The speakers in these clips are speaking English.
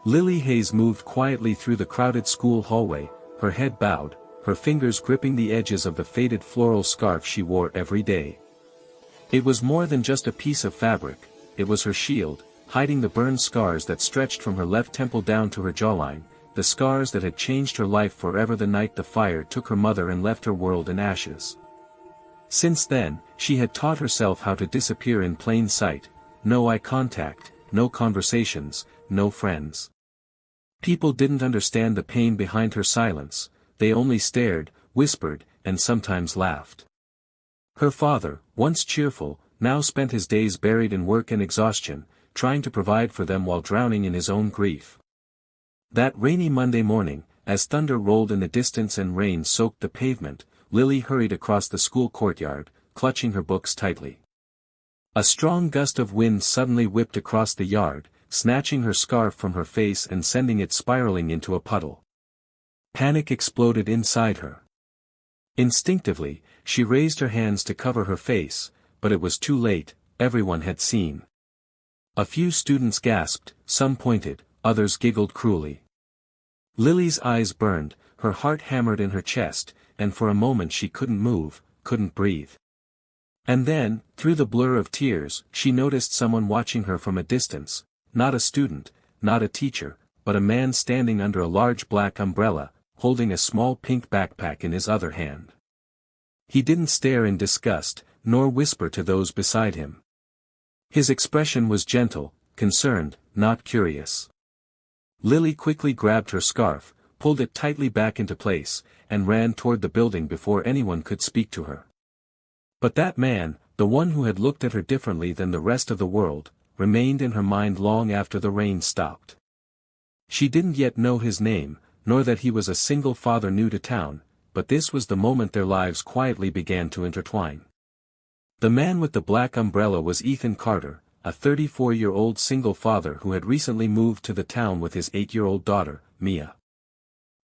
Lily Hayes moved quietly through the crowded school hallway, her head bowed, her fingers gripping the edges of the faded floral scarf she wore every day. It was more than just a piece of fabric, it was her shield, hiding the burned scars that stretched from her left temple down to her jawline, the scars that had changed her life forever the night the fire took her mother and left her world in ashes. Since then, she had taught herself how to disappear in plain sight, no eye contact, no conversations, no friends. People didn't understand the pain behind her silence, they only stared, whispered, and sometimes laughed. Her father, once cheerful, now spent his days buried in work and exhaustion, trying to provide for them while drowning in his own grief. That rainy Monday morning, as thunder rolled in the distance and rain soaked the pavement, Lily hurried across the school courtyard, clutching her books tightly. A strong gust of wind suddenly whipped across the yard, snatching her scarf from her face and sending it spiraling into a puddle. Panic exploded inside her. Instinctively, she raised her hands to cover her face, but it was too late, everyone had seen. A few students gasped, some pointed, others giggled cruelly. Lily's eyes burned, her heart hammered in her chest, and for a moment she couldn't move, couldn't breathe. And then, through the blur of tears, she noticed someone watching her from a distance, not a student, not a teacher, but a man standing under a large black umbrella, holding a small pink backpack in his other hand. He didn't stare in disgust, nor whisper to those beside him. His expression was gentle, concerned, not curious. Lily quickly grabbed her scarf, pulled it tightly back into place, and ran toward the building before anyone could speak to her. But that man, the one who had looked at her differently than the rest of the world, remained in her mind long after the rain stopped. She didn't yet know his name, nor that he was a single father new to town, but this was the moment their lives quietly began to intertwine. The man with the black umbrella was Ethan Carter, a 34-year-old single father who had recently moved to the town with his 8-year-old daughter, Mia.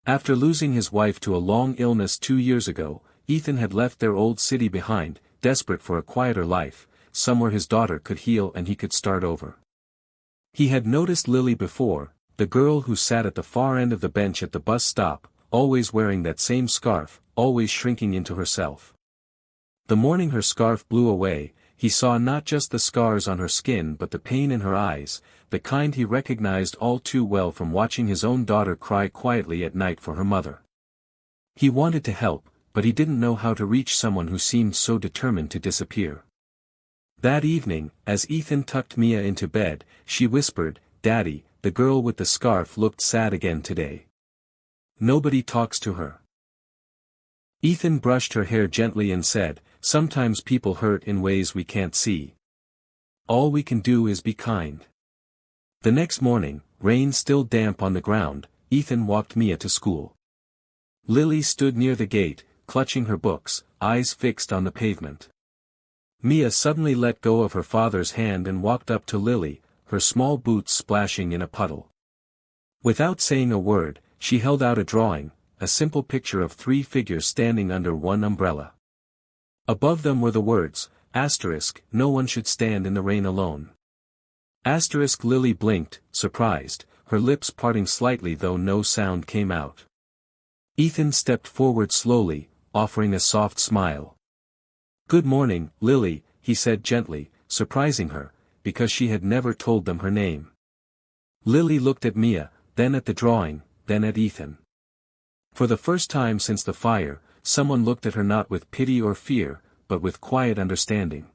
After losing his wife to a long illness 2 years ago, Ethan had left their old city behind, desperate for a quieter life, somewhere his daughter could heal and he could start over. He had noticed Lily before, the girl who sat at the far end of the bench at the bus stop, always wearing that same scarf, always shrinking into herself. The morning her scarf blew away, he saw not just the scars on her skin but the pain in her eyes, the kind he recognized all too well from watching his own daughter cry quietly at night for her mother. He wanted to help, but he didn't know how to reach someone who seemed so determined to disappear. That evening, as Ethan tucked Mia into bed, she whispered, "Daddy, the girl with the scarf looked sad again today. Nobody talks to her." Ethan brushed her hair gently and said, "Sometimes people hurt in ways we can't see. All we can do is be kind." The next morning, rain still damp on the ground, Ethan walked Mia to school. Lily stood near the gate, clutching her books, eyes fixed on the pavement. Mia suddenly let go of her father's hand and walked up to Lily, her small boots splashing in a puddle. Without saying a word, she held out a drawing, a simple picture of 3 figures standing under one umbrella. Above them were the words, asterisk, "No one should stand in the rain alone." Asterisk. Lily blinked, surprised, her lips parting slightly though no sound came out. Ethan stepped forward slowly, offering a soft smile. "Good morning, Lily," he said gently, surprising her, because she had never told them her name. Lily looked at Mia, then at the drawing, then at Ethan. For the first time since the fire, someone looked at her not with pity or fear, but with quiet understanding.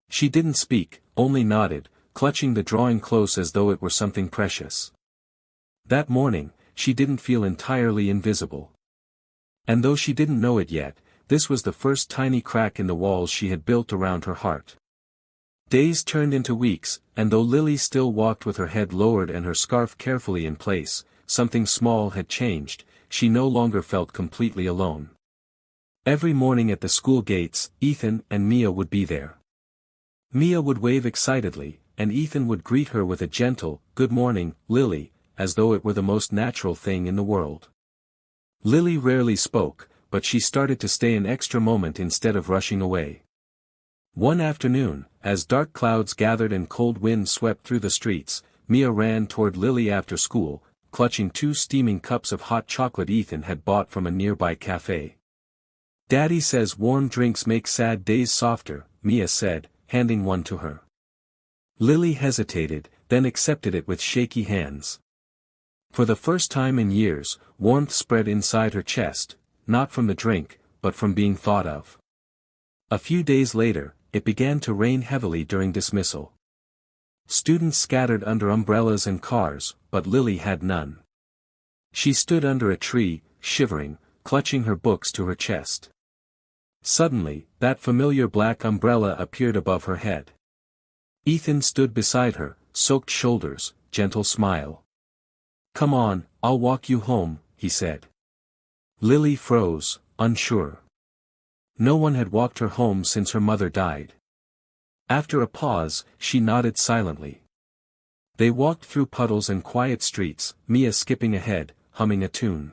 She didn't speak, only nodded, clutching the drawing close as though it were something precious. That morning, she didn't feel entirely invisible. And though she didn't know it yet, this was the first tiny crack in the walls she had built around her heart. Days turned into weeks, and though Lily still walked with her head lowered and her scarf carefully in place, something small had changed, she no longer felt completely alone. Every morning at the school gates, Ethan and Mia would be there. Mia would wave excitedly, and Ethan would greet her with a gentle, "Good morning, Lily," as though it were the most natural thing in the world. Lily rarely spoke, but she started to stay an extra moment instead of rushing away. One afternoon, as dark clouds gathered and cold wind swept through the streets, Mia ran toward Lily after school, clutching 2 steaming cups of hot chocolate Ethan had bought from a nearby café. "Daddy says warm drinks make sad days softer," Mia said, handing one to her. Lily hesitated, then accepted it with shaky hands. For the first time in years, warmth spread inside her chest, not from the drink, but from being thought of. A few days later, it began to rain heavily during dismissal. Students scattered under umbrellas and cars, but Lily had none. She stood under a tree, shivering, clutching her books to her chest. Suddenly, that familiar black umbrella appeared above her head. Ethan stood beside her, soaked shoulders, gentle smile. "Come on, I'll walk you home," he said. Lily froze, unsure. No one had walked her home since her mother died. After a pause, she nodded silently. They walked through puddles and quiet streets, Mia skipping ahead, humming a tune.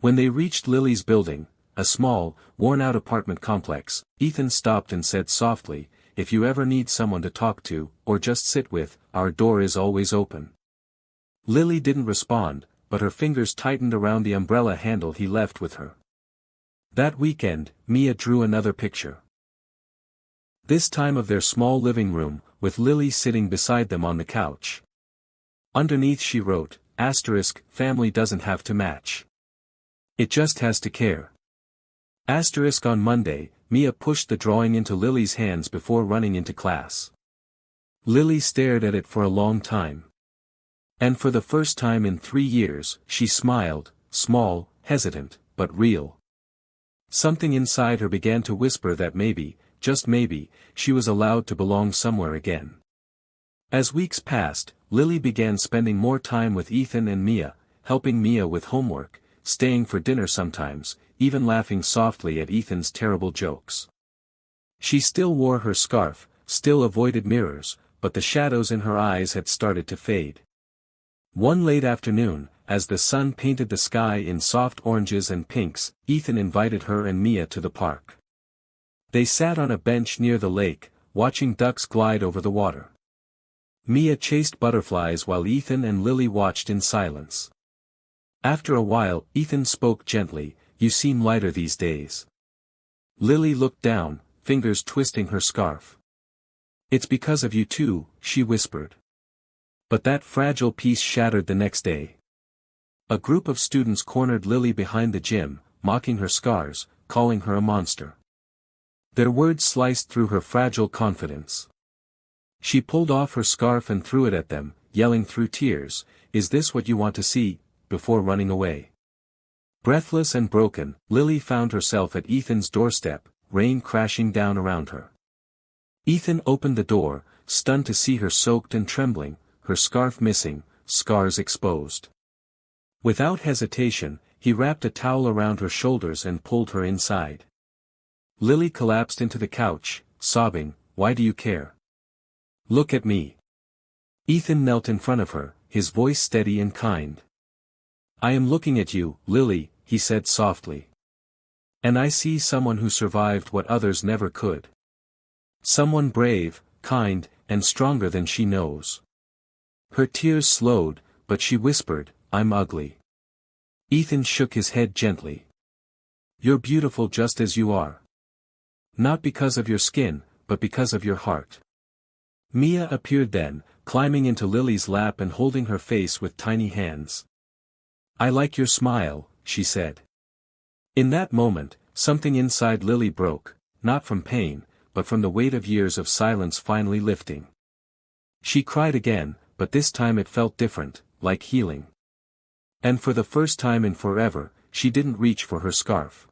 When they reached Lily's building, a small, worn-out apartment complex, Ethan stopped and said softly, "If you ever need someone to talk to, or just sit with, our door is always open." Lily didn't respond, but her fingers tightened around the umbrella handle he left with her. That weekend, Mia drew another picture. This time of their small living room, with Lily sitting beside them on the couch. Underneath she wrote, "Family doesn't have to match. It just has to care." On Monday, Mia pushed the drawing into Lily's hands before running into class. Lily stared at it for a long time. And for the first time in 3 years, she smiled, small, hesitant, but real. Something inside her began to whisper that maybe, just maybe, she was allowed to belong somewhere again. As weeks passed, Lily began spending more time with Ethan and Mia, helping Mia with homework, staying for dinner sometimes, even laughing softly at Ethan's terrible jokes. She still wore her scarf, still avoided mirrors, but the shadows in her eyes had started to fade. One late afternoon, as the sun painted the sky in soft oranges and pinks, Ethan invited her and Mia to the park. They sat on a bench near the lake, watching ducks glide over the water. Mia chased butterflies while Ethan and Lily watched in silence. After a while, Ethan spoke gently, "You seem lighter these days." Lily looked down, fingers twisting her scarf. "It's because of you too," she whispered. But that fragile peace shattered the next day. A group of students cornered Lily behind the gym, mocking her scars, calling her a monster. Their words sliced through her fragile confidence. She pulled off her scarf and threw it at them, yelling through tears, "Is this what you want to see?" before running away. Breathless and broken, Lily found herself at Ethan's doorstep, rain crashing down around her. Ethan opened the door, stunned to see her soaked and trembling, her scarf missing, scars exposed. Without hesitation, he wrapped a towel around her shoulders and pulled her inside. Lily collapsed into the couch, sobbing, "Why do you care? Look at me." Ethan knelt in front of her, his voice steady and kind. "I am looking at you, Lily," he said softly. "And I see someone who survived what others never could. Someone brave, kind, and stronger than she knows." Her tears slowed, but she whispered, "I'm ugly." Ethan shook his head gently. "You're beautiful just as you are. Not because of your skin, but because of your heart." Mia appeared then, climbing into Lily's lap and holding her face with tiny hands. "I like your smile," she said. In that moment, something inside Lily broke, not from pain, but from the weight of years of silence finally lifting. She cried again, but this time it felt different, like healing. And for the first time in forever, she didn't reach for her scarf.